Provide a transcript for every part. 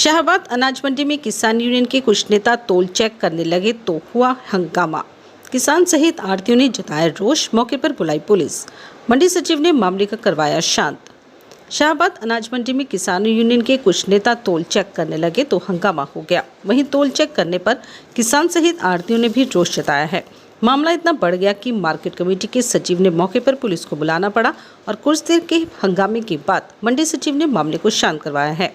शाहबाद अनाज मंडी में किसान यूनियन के कुछ नेता तोल चेक करने लगे तो हुआ हंगामा। किसान सहित आढ़तियों ने जताया रोष, मौके पर बुलाई पुलिस। मंडी सचिव ने मामले का करवाया शांत। शाहबाद अनाज मंडी में किसान यूनियन के कुछ नेता तोल चेक करने लगे तो हंगामा हो गया। वहीं तोल चेक करने पर किसान सहित आढ़तियों ने भी रोष जताया है। मामला इतना बढ़ गया कि मार्केट कमेटी के सचिव ने मौके पर पुलिस को बुलाना पड़ा और कुछ देर के हंगामे के बाद मंडी सचिव ने मामले को शांत करवाया है।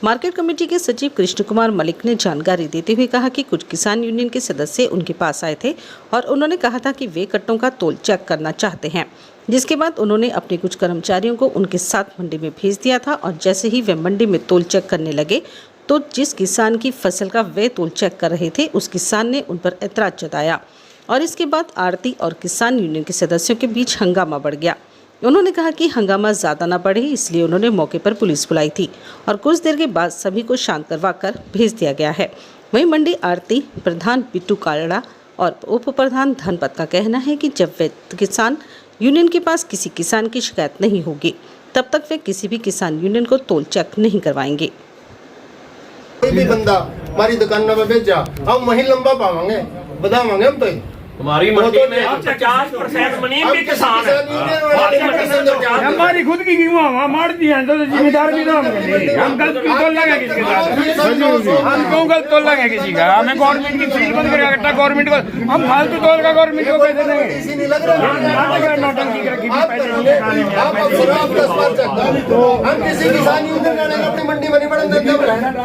मार्केट कमेटी के सचिव कृष्ण कुमार मलिक ने जानकारी देते हुए कहा कि कुछ किसान यूनियन के सदस्य उनके पास आए थे और उन्होंने कहा था कि वे कट्टों का तोल चेक करना चाहते हैं, जिसके बाद उन्होंने अपने कुछ कर्मचारियों को उनके साथ मंडी में भेज दिया था और जैसे ही वे मंडी में तोल चेक करने लगे तो जिस किसान की फसल का वे तोल चेक कर रहे थे उस किसान ने उन पर ऐतराज जताया और इसके बाद आढ़ती और किसान यूनियन के सदस्यों के बीच हंगामा बढ़ गया। उन्होंने कहा कि हंगामा ज़्यादा न बढ़े, इसलिए उन्होंने मौके पर पुलिस बुलाई थी और कुछ देर के बाद सभी को शांत करवाकर भेज दिया गया है। वहीं मंडी आढ़ती प्रधान बिट्टू कालड़ा और उप प्रधान धनपत का कहना है कि जब वे किसान यूनियन के पास किसी किसान की शिकायत नहीं होगी तब तक वे किसी भी किसान यूनियन को तोल चेक नहीं करवाएंगे। कोई भी बंदा हमारी दुकान में भेजा हम वही लंबा पावांगे, बतावांगे हम तो हमारी मंडी में 50% मुनीम भी किसान है। हमारी खुद की गेहूँ मारती है तो जिम्मेदार भी ना हम गलत तोल लगे किसी का, हम क्यों गलत तोल लगे किसी का? हमें गवर्नमेंट की फीस बंद करेगा कट्टा गवर्नमेंट को, हम फालतू तोल का गवर्नमेंट को पैसे देंगे। नौटंकी करके हम किसी किसान यूनियन का अपनी मंडी में नहीं बढ़ने देते।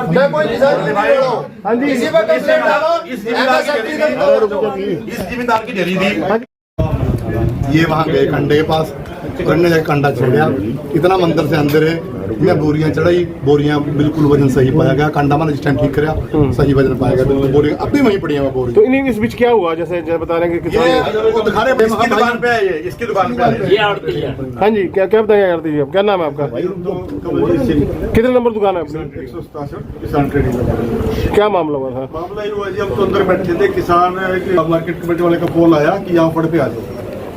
मैं कोई किसान यूनियन नहीं बढ़ाऊं, किसी पर कंप्लेंट डालो, इस जिम्मेदार की डेरी थी। ये वहाँ गए कंडे के पास, कंडे से कंडा छेड़ा, इतना मंदिर से अंदर है, इन्हें बोरियां चढ़ाई, बोरियां बिल्कुल वजन सही पाया गया, कंडा मैंने जिस टाइम ठीक कराया सही वजन पाया गया, बिल्कुल बोरियां अब भी वहीं पड़ी है बोरी। तो इन्हीं इस बीच क्या हुआ, जैसे बता रहे हैं कि वो दिखा रहे इसकी दुकान पे है, ये इसकी दुकान पे है, ये आड़ती है। हाँ जी, क्या क्या बताइए यार दीजिए, क्या नाम है आपका? कितने नंबर दुकान है आपकी? 167 किसान ट्रेडिंग। क्या मामला हुआ था? मामला ये हुआ जी, हम तो अंदर बैठे थे, किसान मार्केट कमेटी वाले का फोन आया कि यहाँ फड़ पे आ जाओ।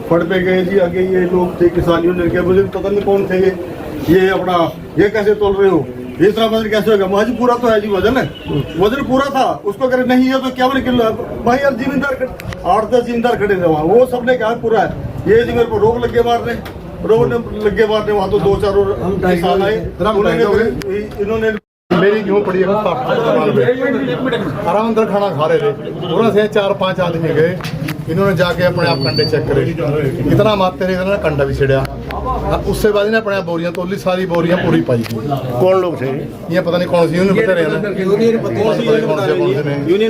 फड़ पे गए जी, आगे ये लोग थे किसान यूनियन के, मुझे पता नहीं कौन थे ये अपना ये कैसे तोल रहे हो, ये इतना वजन कैसे होगा? मुझे पूरा तो है जी, वजन है, वजन पूरा था। उसको कह रहे नहीं है तो क्या बने किलो भाई यार, जिम्मेदार 8-10 जिम्मेदार खड़े थे वहाँ, वो सबने कहा पूरा है। ये जी मेरे को रोक लगे मारने, वहाँ तो 2-4 किसान आए, इन्होंने मेरी क्यों पड़ी है आराम अंदर खाना खा रहे थे, उन्होंने से 4-5 आदमी गए, इन्होंने जाके अपने आप कंडे चेक करे, इतना मारते रहे, इन्होंने कंडा भी छिड़िया। उससे बाद इन्हें अपने बोरियां तोली, सारी बोरियां पूरी पाई थी। कौन लोग थे ये पता नहीं कौन सी यूनियन बता रहे हैं, यूनियन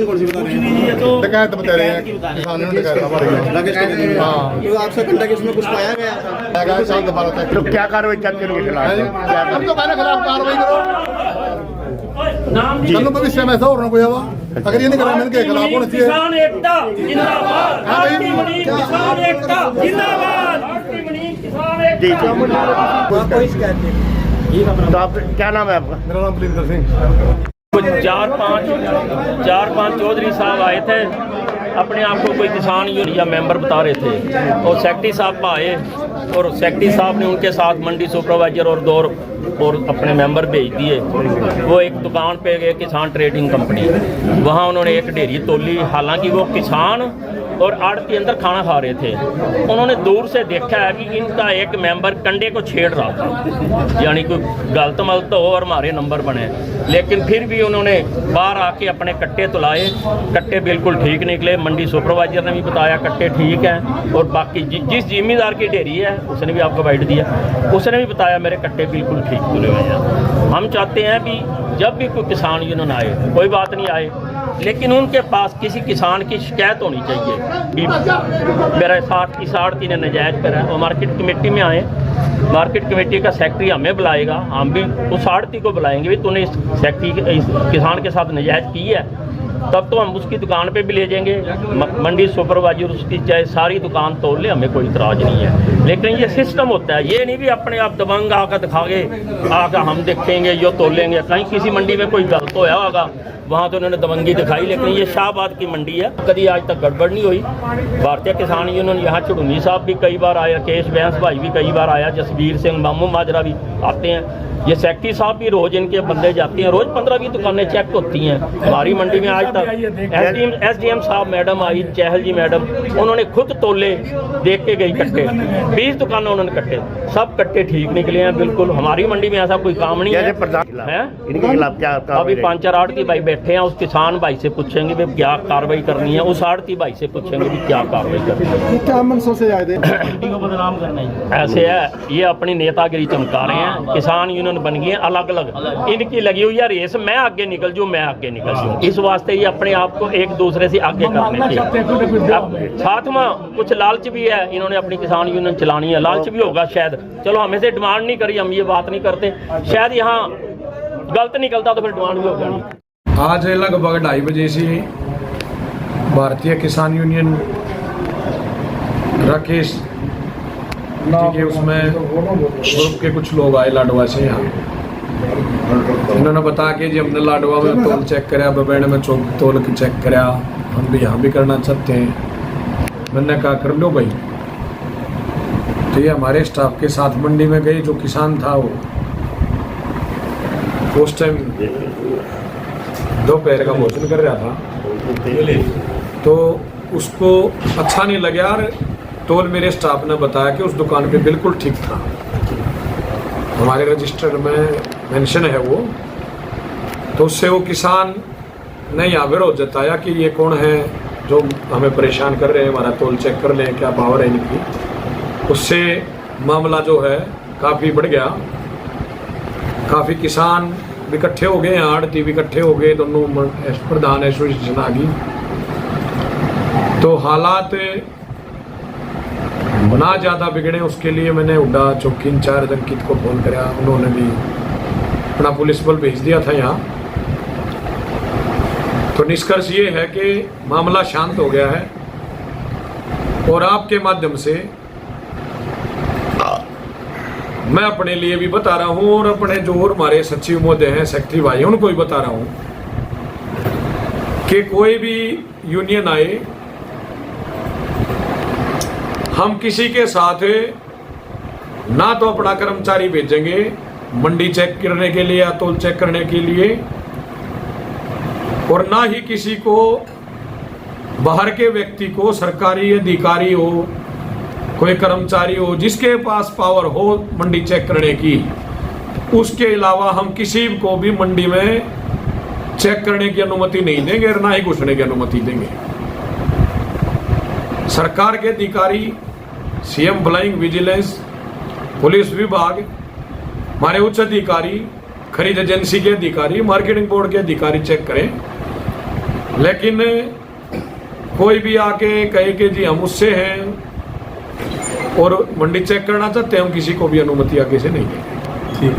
कौन सी बता रहे हैं, डकैत बता रहे हैं, किसान यूनियन डकैत हमारे। हाँ, तो आपसे कंडा किसमें कुछ पाया गया? शांत भारत है। तो क्या कार्रवाई चाहते हैं उनके खिलाफ? हम तो कहने खिलाफ कार्रवाई करो, चलो भविष्य में ऐसा हो रहा कोई हवा, अगर ये नहीं करा मैंने के खिलाफ होना चाहिए। किसान एकता जिंदाबाद, किसान एकता जिंदाबाद, तो आप क्या नाम है आपका? मेरा नाम बलिंदर सिंह। 4-5 चौधरी साहब आए थे, अपने आप को कोई किसान यूनियन मेंबर बता रहे थे और सेक्रेटरी साहब आए और सेक्रेटरी साहब ने उनके साथ मंडी सुपरवाइजर और अपने मेंबर भेज दिए। वो एक दुकान पे गए, किसान ट्रेडिंग कंपनी, वहाँ उन्होंने एक ढेरी तोली। हालांकि वो किसान और आड़ती अंदर खाना खा रहे थे, उन्होंने दूर से देखा है कि इनका एक मेंबर कंडे को छेड़ रहा था, यानी कोई गलत मलत हो और हमारे नंबर बने। लेकिन फिर भी उन्होंने बाहर आके अपने कट्टे तुलाए, कट्टे बिल्कुल ठीक निकले। मंडी सुपरवाइजर ने भी बताया कट्टे ठीक हैं और बाकी जिस जिम्मेदार की ढेरी है उसने भी आपको बाइट दिया, उसने भी बताया मेरे कट्टे बिल्कुल ठीक तुले हुए हैं। हम चाहते हैं कि जब भी कोई किसान यूनियन आए, कोई बात नहीं आए, लेकिन उनके पास किसी किसान की शिकायत होनी चाहिए कि मेरा साथ की आड़ती ने नजायज़ करा है। और मार्केट कमेटी में आए, मार्केट कमेटी का सेक्रेटरी हमें बुलाएगा, हम भी उस आड़ती को बुलाएंगे, भी तूने इस सेक्रेटरी इस किसान के साथ नजायज़ की है, तब तो हम उसकी दुकान पे भी ले जाएंगे। मंडी सुपरवाइजर उसकी चाहे सारी दुकान तोड़ ले, हमें कोई इतराज़ नहीं है। लेकिन ये सिस्टम होता है, ये नहीं भी अपने आप दबंग आकर दिखागे, आकर हम देखेंगे जो तोलेंगे। कहीं किसी मंडी में कोई गलत होया होगा वहाँ तो उन्होंने दबंगी दिखाई, लेकिन ये शाहबाद की मंडी है, कभी आज तक गड़बड़ नहीं हुई। भारतीय किसान यूनियन यहाँ चुड़ूनी साहब भी कई बार आए, राकेश बैंस भाई भी कई बार आया, जसवीर सिंह मामू माजरा भी आते हैं, ये सेक्रेटरी साहब भी रोज़ इनके बंदे जाते हैं, रोज़ 15-20 दुकानें चेक होती हैं हमारी मंडी में। आज तक एसडीएम साहब मैडम आई, चहल जी मैडम, उन्होंने खुद तोले देख के गई कट्टे, 20 दुकानें उन्होंने कट्टे, सब कट्टे ठीक निकले हैं बिल्कुल। हमारी मंडी में ऐसा कोई काम नहीं है। अभी 5-4 आड़ती भाई बैठे हैं, उस किसान भाई से पूछेंगे भी क्या कार्रवाई करनी है, उस आड़ती भाई से पूछेंगे भी क्या कार्रवाई करनी है। क्या मनसों से आए थे? ऐसे है, ये अपनी नेतागिरी चमका रहे हैं, किसान यूनियन बन गई है अलग अलग, इनकी लगी हुई है रेस, मैं आगे निकल जाऊं, मैं आगे निकल जाऊं, इस वास्ते ये अपने आप को एक दूसरे से आगे करने के साथ में कुछ लालच भी है, इन्होंने अपनी किसान यूनियन चलानी है, लालच भी होगा शायद, चलो हमें से डिमांड नहीं करी, हम ये बात नहीं करते, शायद यहाँ गलत निकलता तो फिर डिमांड भी होगा। आज लगभग 2:30 बजे से भारतीय किसान यूनियन राकेश के उसमें ग्रुप के कुछ लोग आए लाडवा से यहाँ, इन्होंने बताया कि जी हमने लाडवा में तोल चेक कराया, बबेड़ में तोल चेक कराया, हम भी यहाँ भी करना चाहते हैं। मैंने कहा कर लो भाई। तो ये हमारे स्टाफ के साथ मंडी में गए, जो किसान था वो उस टाइम दोपहर का भोजन कर रहा था, तो उसको अच्छा नहीं लगा यार, तोल मेरे स्टाफ ने बताया कि उस दुकान पे बिल्कुल ठीक था, हमारे रजिस्टर में मेंशन है वो, तो उससे वो किसान ने यहाँ विरोध जताया कि ये कौन है जो हमें परेशान कर रहे हैं, हमारा तोल चेक कर लें, क्या पावर है इनकी। उससे मामला जो है काफ़ी बढ़ गया, काफ़ी किसान भी इकट्ठे हो गए, आड़ती भी इकट्ठे हो गए, दोनों प्रधान एसोसिएशन आ गई, तो हालात ना ज़्यादा बिगड़े उसके लिए मैंने उड्डा चौकी इंचार्ज अंकित को फोन कराया, उन्होंने भी अपना पुलिस बल भेज दिया था यहाँ। तो निष्कर्ष ये है कि मामला शांत हो गया है, और आपके माध्यम से मैं अपने लिए भी बता रहा हूँ, और अपने जो और हमारे सचिव महोदय हैं, सेक्रेटरी भाई, उनको भी बता रहा हूँ कि कोई भी यूनियन आए, हम किसी के साथ ना तो अपना कर्मचारी भेजेंगे मंडी चेक करने के लिए या तोल चेक करने के लिए, और ना ही किसी को बाहर के व्यक्ति को, सरकारी अधिकारी हो, कोई कर्मचारी हो, जिसके पास पावर हो मंडी चेक करने की, उसके अलावा हम किसी को भी मंडी में चेक करने की अनुमति नहीं देंगे और ना ही घुसने की अनुमति देंगे। सरकार के अधिकारी, सीएम फ्लाइंग विजिलेंस, पुलिस विभाग, हमारे उच्च अधिकारी, खरीद एजेंसी के अधिकारी, मार्केटिंग बोर्ड के अधिकारी चेक करें, लेकिन कोई भी आके कहे कि जी हम उससे हैं और मंडी चेक करना चाहते हैं, हम किसी को भी अनुमति आगे से नहीं देंगे। ठीक।